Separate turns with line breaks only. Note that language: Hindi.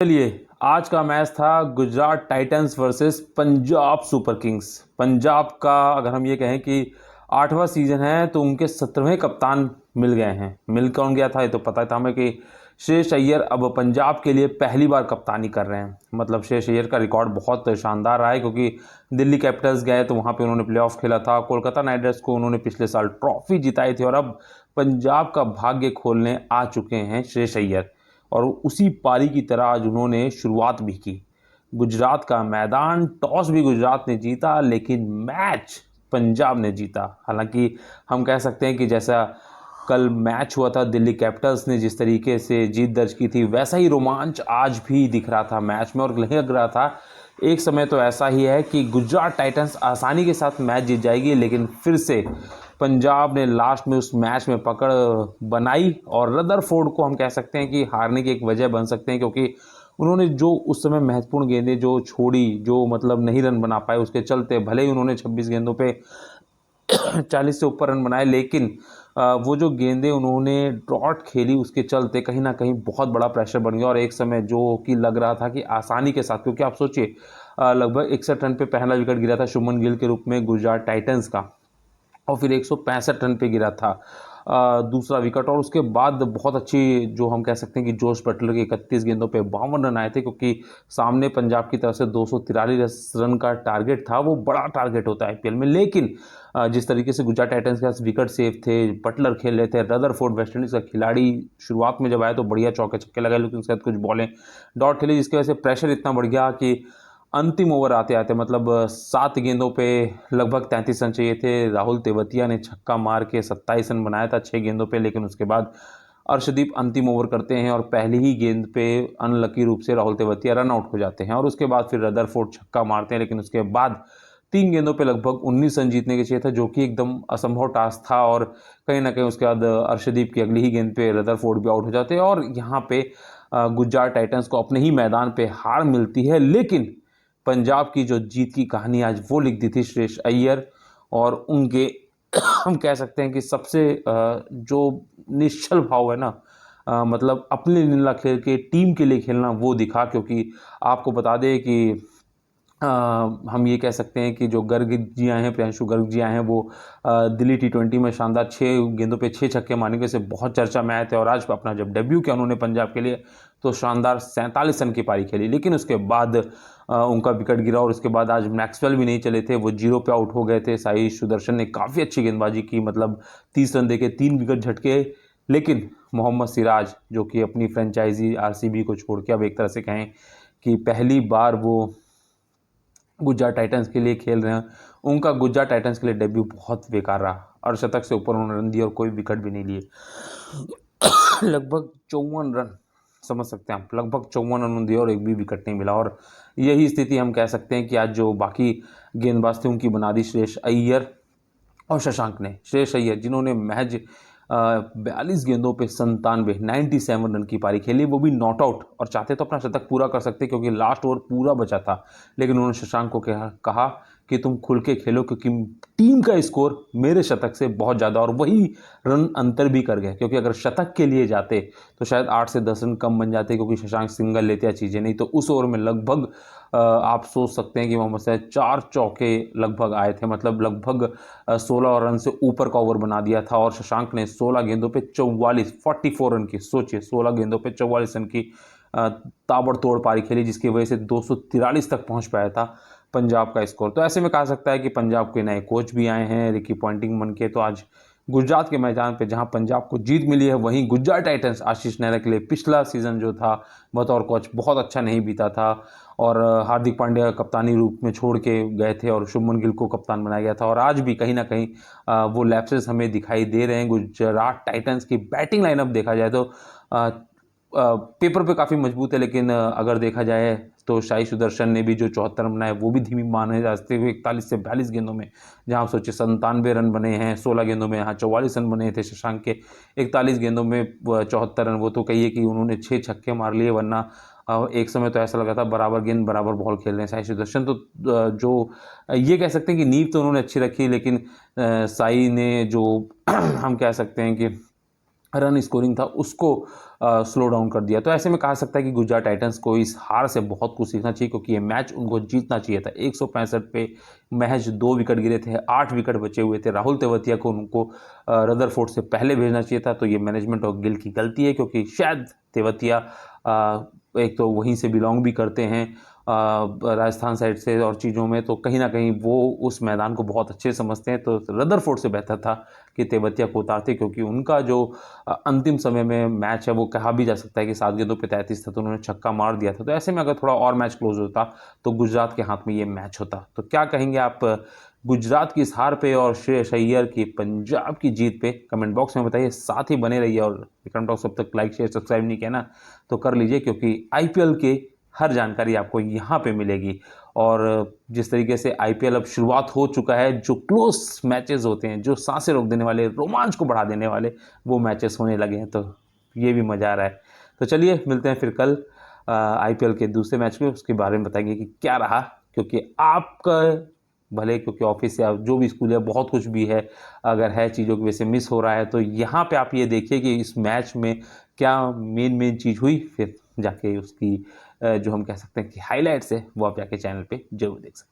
चलिए, आज का मैच था Gujarat Titans versus Punjab super Kings. Punjab का अगर हम ये कहें कि 8वां सीजन है तो उनके 17वें कप्तान मिल गए हैं। मिल कौन गया था ये तो पता था हमें कि श्रेयस अय्यर अब पंजाब के लिए पहली बार कप्तानी कर रहे हैं। मतलब श्रेयस अय्यर का रिकॉर्ड बहुत शानदार रहा है, क्योंकि दिल्ली कैपिटल्स गए तो वहाँ पे उन्होंने प्लेऑफ खेला था, कोलकाता नाइट राइडर्स को उन्होंने पिछले साल ट्रॉफी जिताई थी, और अब पंजाब का भाग्य खोलने आ चुके हैं श्रेयस अय्यर। और उसी पारी की तरह आज उन्होंने शुरुआत भी की। गुजरात का मैदान, टॉस भी गुजरात ने जीता, लेकिन मैच पंजाब ने जीता। हालांकि हम कह सकते हैं कि जैसा कल मैच हुआ था, दिल्ली कैपिटल्स ने जिस तरीके से जीत दर्ज की थी, वैसा ही रोमांच आज भी दिख रहा था मैच में। और लग रहा था एक समय तो ऐसा ही है कि गुजरात टाइटंस आसानी के साथ मैच जीत जाएगी, लेकिन फिर से पंजाब ने लास्ट में उस मैच में पकड़ बनाई, और रदरफोर्ड को हम कह सकते हैं कि हारने की एक वजह बन सकते हैं, क्योंकि उन्होंने जो उस समय महत्वपूर्ण गेंदें जो छोड़ी, जो मतलब नहीं रन बना पाए, उसके चलते भले ही उन्होंने 26 गेंदों पे 40 से ऊपर रन बनाए, लेकिन वो जो गेंदें उन्होंने डॉट खेली, उसके चलते कहीं ना कहीं बहुत बड़ा प्रेशर बन गया। और एक समय जो कि लग रहा था कि आसानी के साथ, क्योंकि आप सोचिए लगभग 61 रन पे पहला विकेट गिरा था शुभमन गिल के रूप में गुजरात टाइटंस का, और फिर 165 रन पे गिरा था दूसरा विकेट। और उसके बाद बहुत अच्छी जो हम कह सकते हैं कि जोश बटलर के 31 गेंदों पे 52 रन आए थे, क्योंकि सामने पंजाब की तरफ से 243 रन का टारगेट था। वो बड़ा टारगेट होता है आईपीएल में, लेकिन जिस तरीके से गुजरात टाइटंस के पास विकेट सेफ थे, बटलर खेल रहे थे, रदरफोर्ड वेस्टइंडीज का खिलाड़ी शुरुआत में जब आया तो बढ़िया चौके छक्के लगाए, लेकिन उसके बाद कुछ बॉलें डॉट खेली, जिसकी वजह से प्रेशर इतना बढ़ गया कि अंतिम ओवर आते आते मतलब 7 गेंदों पे लगभग 33 रन चाहिए थे। राहुल तेवतिया ने छक्का मार के 27 रन बनाया था 6 गेंदों पे, लेकिन उसके बाद अर्शदीप अंतिम ओवर करते हैं और पहली ही गेंद पे अनलकी रूप से राहुल तेवतिया रन आउट हो जाते हैं। और उसके बाद फिर रदरफोर्ड छक्का मारते हैं, लेकिन उसके बाद 3 गेंदों पे लगभग 19 रन जीतने के चाहिए था, जो कि एकदम असंभव टास्क था। और कहीं ना कहीं उसके बाद अर्शदीप की अगली ही गेंद पे रदरफोर्ड भी आउट हो जाते हैं, और यहाँ पे गुजरात टाइटंस को अपने ही मैदान पे हार मिलती है। लेकिन पंजाब की जो जीत की कहानी आज वो लिख दी थी श्रेयस अय्यर, और उनके हम कह सकते हैं कि सबसे जो निश्चल भाव है ना, मतलब अपने लिए ना खेल के टीम के लिए खेलना, वो दिखा। क्योंकि आपको बता दें कि हम ये कह सकते हैं कि जो गर्ग जी आए हैं, प्रियांशु गर्ग जी आए हैं, वो दिल्ली टी20 में शानदार 6 गेंदों पे 6 छक्के मारने से बहुत चर्चा में आए थे। और आज अपना जब डेब्यू किया उन्होंने पंजाब के लिए, तो शानदार 47 रन की पारी खेली, लेकिन उसके बाद उनका विकेट गिरा। और उसके बाद आज मैक्सवेल भी नहीं चले थे, वो 0 पे आउट हो गए थे। साई सुदर्शन ने काफ़ी अच्छी गेंदबाजी की, मतलब 30 रन देके 3 विकेट झटके। लेकिन मोहम्मद सिराज, जो कि अपनी फ्रेंचाइजी आरसीबी को छोड़ के अब एक तरह से कहें कि पहली बार वो गुजरात टाइटंस के लिए खेल रहे हैं, उनका गुजरात टाइटंस के लिए डेब्यू बहुत बेकार रहा। अर्धशतक से ऊपर उन्होंने रन दिए और कोई विकेट भी नहीं लिए। लगभग 54 रन, समझ सकते हैं आप, लगभग 54 रन दिए और एक भी विकेट नहीं मिला। और यही स्थिति हम कह सकते हैं कि आज जो बाकी गेंदबाज थे उनकी बना दी श्रेयस अय्यर और शशांक ने। श्रेयस अय्यर जिन्होंने महज 42 गेंदों पे 97 रन की पारी खेली, वो भी नॉट आउट, और चाहते तो अपना शतक पूरा कर सकते क्योंकि लास्ट ओवर पूरा बचा था। लेकिन उन्होंने शशांक को कहा कि तुम खुल के खेलो, क्योंकि टीम का स्कोर मेरे शतक से बहुत ज़्यादा, और वही रन अंतर भी कर गए। क्योंकि अगर शतक के लिए जाते तो शायद 8 से 10 रन कम बन जाते, क्योंकि शशांक सिंगल लेते या चीज़ें नहीं। तो उस ओवर में लगभग आप सोच सकते हैं कि मोहम्मद सिराज 4 चौके लगभग आए थे, मतलब लगभग 16 रन से ऊपर का ओवर बना दिया था। और शशांक ने 16 गेंदों पे 44 रन की, सोचिए 16 गेंदों पे 44 रन की ताबड़तोड़ पारी खेली, जिसकी वजह से 243 तक पहुंच पाया था पंजाब का स्कोर। तो ऐसे में कहा सकता है कि पंजाब के नए कोच भी आए हैं रिकी पॉन्टिंग बन के। तो आज गुजरात के मैदान पे जहां पंजाब को जीत मिली है, वहीं गुजरात टाइटंस आशीष नेहरा के लिए पिछला सीजन जो था बतौर कोच बहुत अच्छा नहीं बीता था, और हार्दिक पांड्या कप्तानी रूप में छोड़ के गए थे और शुभमन गिल को कप्तान बनाया गया था। और आज भी कहीं ना कहीं वो लैप्सेस हमें दिखाई दे रहे हैं। गुजरात टाइटंस की बैटिंग लाइनअप देखा जाए तो पेपर पे काफ़ी मजबूत है, लेकिन अगर देखा जाए तो साई सुदर्शन ने भी जो 74 रन बनाए वो भी धीमी माने जाते हुए 41 से 42 गेंदों में, जहां आप सोचिए 97 रन बने हैं 16 गेंदों में, यहाँ 44 रन बने थे शशांक के 41 गेंदों में 74 रन। वो तो कहिए कि उन्होंने 6 छक्के मार लिए, वरना एक समय तो ऐसा लगा था बराबर गेंद बराबर बॉल खेल रहे हैं साई सुदर्शन। तो जो ये कह सकते हैं कि नींव तो उन्होंने अच्छी रखी, लेकिन साई ने जो हम कह सकते हैं कि रन स्कोरिंग था उसको स्लो डाउन कर दिया। तो ऐसे में कहा सकता है कि गुजरात टाइटंस को इस हार से बहुत कुछ सीखना चाहिए, क्योंकि ये मैच उनको जीतना चाहिए था। 165 पे महज 2 विकेट गिरे थे, 8 विकेट बचे हुए थे। राहुल तेवतिया को उनको रदरफोर्ड से पहले भेजना चाहिए था। तो ये मैनेजमेंट और गिल की गलती है, क्योंकि शायद तेवतिया एक तो वहीं से बिलोंग भी करते हैं राजस्थान साइड से और चीज़ों में, तो कहीं ना कहीं वो उस मैदान को बहुत अच्छे समझते हैं। तो रदरफोर्ड से बेहतर था कि तेवतिया को उतारते, क्योंकि उनका जो अंतिम समय में मैच है वो कहा भी जा सकता है कि 7 गेंदों पे 33 था, तो उन्होंने छक्का मार दिया था। तो ऐसे में अगर थोड़ा और मैच क्लोज होता तो गुजरात के हाथ में ये मैच होता। तो क्या कहेंगे आप गुजरात की इस हार पे और श्रेयस अय्यर की पंजाब की जीत पे? कमेंट बॉक्स में बताइए, साथ ही बने रहिए। और विक्रम टॉक्स अब तक लाइक शेयर सब्सक्राइब नहीं किया ना, तो कर लीजिए, क्योंकि आईपीएल के हर जानकारी आपको यहाँ पे मिलेगी। और जिस तरीके से आईपीएल अब शुरुआत हो चुका है, जो क्लोज मैचेस होते हैं, जो सांसें रोक देने वाले, रोमांच को बढ़ा देने वाले वो मैचेस होने लगे हैं, तो ये भी मज़ा आ रहा है। तो चलिए मिलते हैं फिर कल आईपीएल के दूसरे मैच में, उसके बारे में बताएंगे कि क्या रहा। क्योंकि आपका भले, क्योंकि ऑफिस या जो भी स्कूल है बहुत कुछ भी है, अगर है चीज़ों की वजह से मिस हो रहा है, तो यहाँ पे आप ये देखिए कि इस मैच में क्या मेन चीज़ हुई, फिर जाके उसकी जो हम कह सकते हैं कि हाईलाइट्स है वो आप जाके चैनल पे जरूर देख सकते हैं।